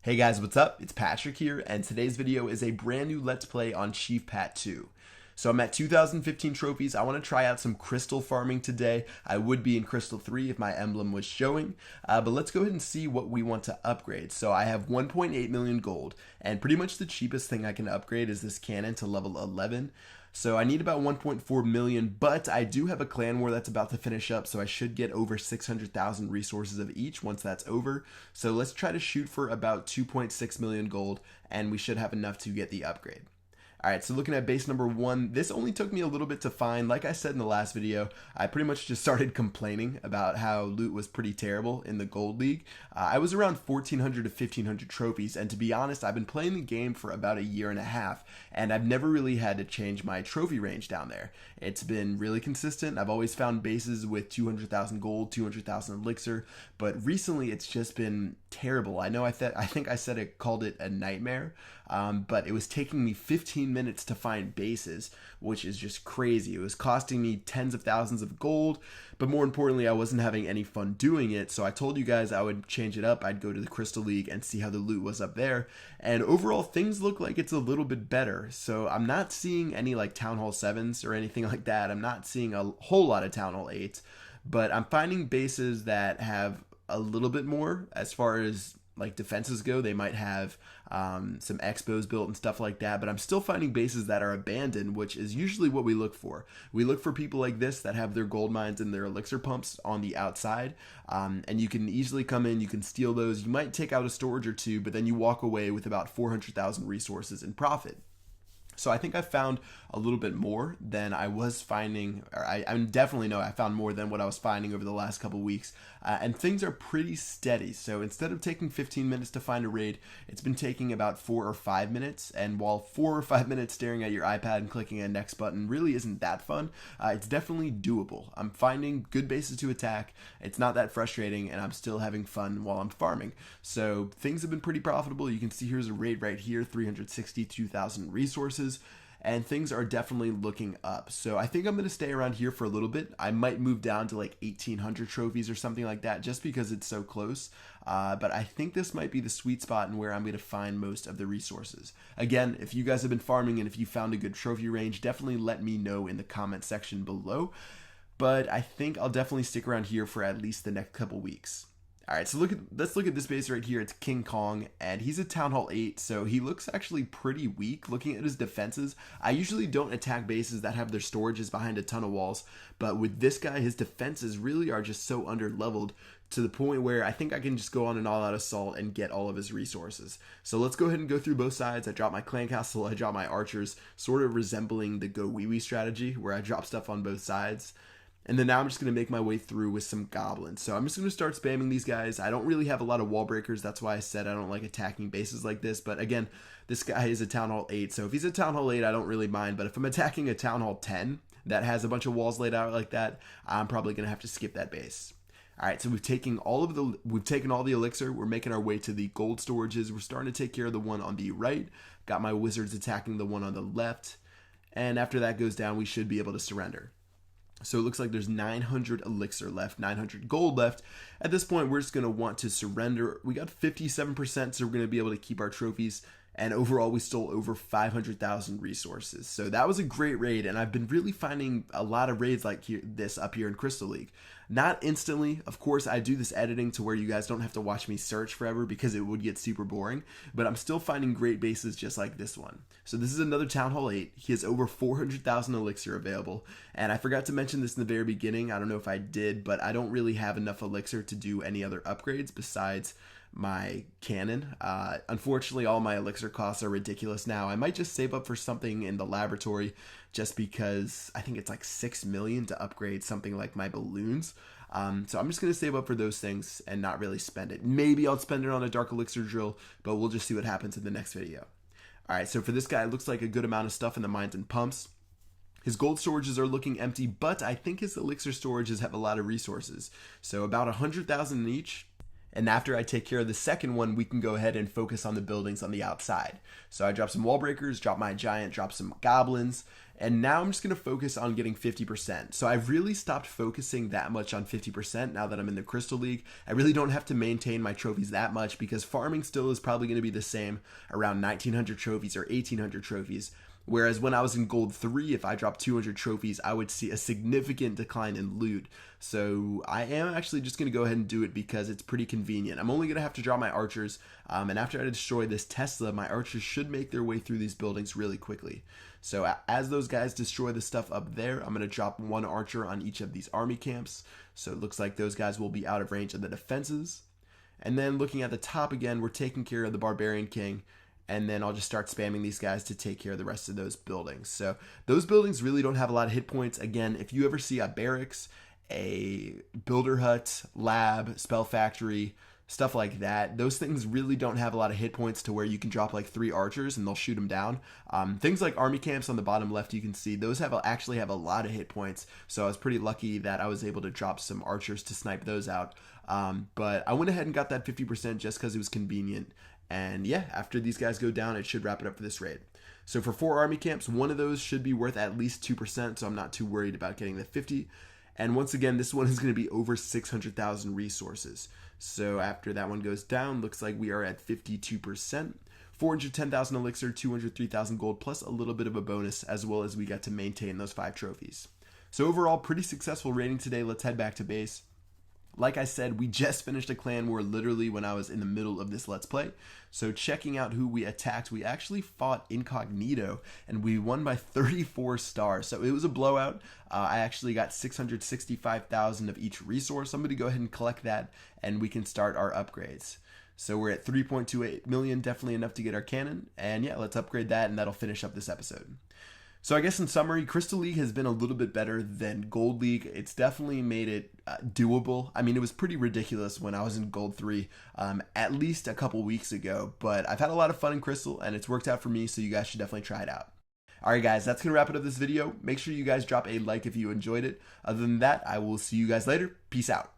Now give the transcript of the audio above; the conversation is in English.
Hey guys, what's up? It's Patrick here, and today's video is a brand new Let's Play on Sheevpat 2. So I'm at 2015 trophies. I want to try out some crystal farming today. I would be in crystal 3 if my emblem was showing, but let's go ahead and see what we want to upgrade. So I have 1.8 million gold, and pretty much the cheapest thing I can upgrade is this cannon to level 11. So I need about 1.4 million, but I do have a clan war that's about to finish up, so I should get over 600,000 resources of each once that's over. So let's try to shoot for about 2.6 million gold, and we should have enough to get the upgrade. Alright, so looking at base number 1, this only took me a little bit to find. Like I said in the last video, I pretty much just started complaining about how loot was pretty terrible in the Gold League. I was around 1,400 to 1,500 trophies, and to be honest, I've been playing the game for about a year and a half, and I've never really had to change my trophy range down there. It's been really consistent. I've always found bases with 200,000 gold, 200,000 elixir, but recently it's just been terrible. I know I think I said it called it a nightmare, but it was taking me 15 minutes to find bases, which is just crazy. It was costing me tens of thousands of gold, but more importantly, I wasn't having any fun doing it. So I told you guys I would change it up. I'd go to the Crystal League and see how the loot was up there. And overall, things look like it's a little bit better. So I'm not seeing any like Town Hall 7s or anything like that. I'm not seeing a whole lot of Town Hall 8s, but I'm finding bases that have a little bit more as far as like defenses go. They might have some expos built and stuff like that, but I'm still finding bases that are abandoned, which is usually what we look for. We look for people like this that have their gold mines and their elixir pumps on the outside, and you can easily come in, you can steal those, you might take out a storage or two, but then you walk away with about 400,000 resources in profit. So I think I found a little bit more than I was finding, or I definitely know I found more than what I was finding over the last couple weeks, and things are pretty steady. So instead of taking 15 minutes to find a raid, it's been taking about 4 or 5 minutes, and while 4 or 5 minutes staring at your iPad and clicking a next button really isn't that fun, it's definitely doable. I'm finding good bases to attack, it's not that frustrating, and I'm still having fun while I'm farming. So things have been pretty profitable. You can see here's a raid right here, 362,000 resources. And things are definitely looking up. So I think I'm going to stay around here for a little bit. I might move down to like 1,800 trophies or something like that just because it's so close. But I think this might be the sweet spot and where I'm going to find most of the resources. Again, if you guys have been farming and if you found a good trophy range, definitely let me know in the comment section below. But I think I'll definitely stick around here for at least the next couple weeks. Alright, so let's look at this base right here. It's King Kong, and he's a Town Hall 8, so he looks actually pretty weak looking at his defenses. I usually don't attack bases that have their storages behind a ton of walls, but with this guy, his defenses really are just so under-leveled to the point where I think I can just go on an all-out assault and get all of his resources. So let's go ahead and go through both sides. I drop my clan castle, I drop my archers, sort of resembling the go wee wee strategy, where I drop stuff on both sides. And then now I'm just going to make my way through with some goblins. So I'm just going to start spamming these guys. I don't really have a lot of wall breakers. That's why I said I don't like attacking bases like this. But again, this guy is a Town Hall 8. So if he's a Town Hall 8, I don't really mind. But if I'm attacking a Town Hall 10 that has a bunch of walls laid out like that, I'm probably going to have to skip that base. All right, so we've taken all the elixir. We're making our way to the gold storages. We're starting to take care of the one on the right. Got my wizards attacking the one on the left. And after that goes down, we should be able to surrender. So it looks like there's 900 elixir left, 900 gold left. At this point, we're just going to want to surrender. We got 57%, so we're going to be able to keep our trophies. And overall, we stole over 500,000 resources. So that was a great raid, and I've been really finding a lot of raids like this up here in Crystal League. Not instantly. Of course, I do this editing to where you guys don't have to watch me search forever because it would get super boring, but I'm still finding great bases just like this one. So this is another Town Hall 8. He has over 400,000 elixir available, and I forgot to mention this in the very beginning. I don't know if I did, but I don't really have enough elixir to do any other upgrades besides my cannon. Unfortunately, all my elixir costs are ridiculous now. I might just save up for something in the laboratory just because I think it's like 6 million to upgrade something like my balloons. So I'm just going to save up for those things and not really spend it. Maybe I'll spend it on a dark elixir drill, but we'll just see what happens in the next video. Alright, so for this guy, it looks like a good amount of stuff in the mines and pumps. His gold storages are looking empty, but I think his elixir storages have a lot of resources. So about 100,000 in each. And after I take care of the second one, we can go ahead and focus on the buildings on the outside. So I drop some wall breakers, drop my giant, drop some goblins, And now I'm just going to focus on getting 50%. So I've really stopped focusing that much on 50% now that I'm in the Crystal League. I really don't have to maintain my trophies that much because farming still is probably going to be the same, around 1900 trophies or 1800 trophies. Whereas when I was in Gold 3, if I dropped 200 trophies, I would see a significant decline in loot. So I am actually just going to go ahead and do it because it's pretty convenient. I'm only going to have to draw my archers, and after I destroy this Tesla, my archers should make their way through these buildings really quickly. So as those guys destroy the stuff up there, I'm going to drop one archer on each of these army camps. So it looks like those guys will be out of range of the defenses. And then looking at the top again, we're taking care of the Barbarian King. And then I'll just start spamming these guys to take care of the rest of those buildings. So those buildings really don't have a lot of hit points. Again, if you ever see a barracks, a builder hut, lab, spell factory, stuff like that, those things really don't have a lot of hit points to where you can drop like 3 archers and they'll shoot them down. Things like army camps on the bottom left, you can see those actually have a lot of hit points. So I was pretty lucky that I was able to drop some archers to snipe those out. But I went ahead and got that 50% just because it was convenient. And yeah, after these guys go down, it should wrap it up for this raid. So for 4 army camps, one of those should be worth at least 2%, so I'm not too worried about getting the 50. And once again, this one is going to be over 600,000 resources. So after that one goes down, looks like we are at 52%. 410,000 elixir, 203,000 gold, plus a little bit of a bonus, as well as we got to maintain those 5 trophies. So overall, pretty successful raiding today. Let's head back to base. Like I said, we just finished a clan war literally when I was in the middle of this Let's Play. So checking out who we attacked, we actually fought Incognito and we won by 34 stars. So it was a blowout. I actually got 665,000 of each resource. I'm going to go ahead and collect that and we can start our upgrades. So we're at 3.28 million, definitely enough to get our cannon. And yeah, let's upgrade that and that'll finish up this episode. So I guess in summary, Crystal League has been a little bit better than Gold League. It's definitely made it doable. I mean, it was pretty ridiculous when I was in Gold 3 at least a couple weeks ago, but I've had a lot of fun in Crystal and it's worked out for me, so you guys should definitely try it out. Alright guys, that's going to wrap it up this video. Make sure you guys drop a like if you enjoyed it. Other than that, I will see you guys later. Peace out.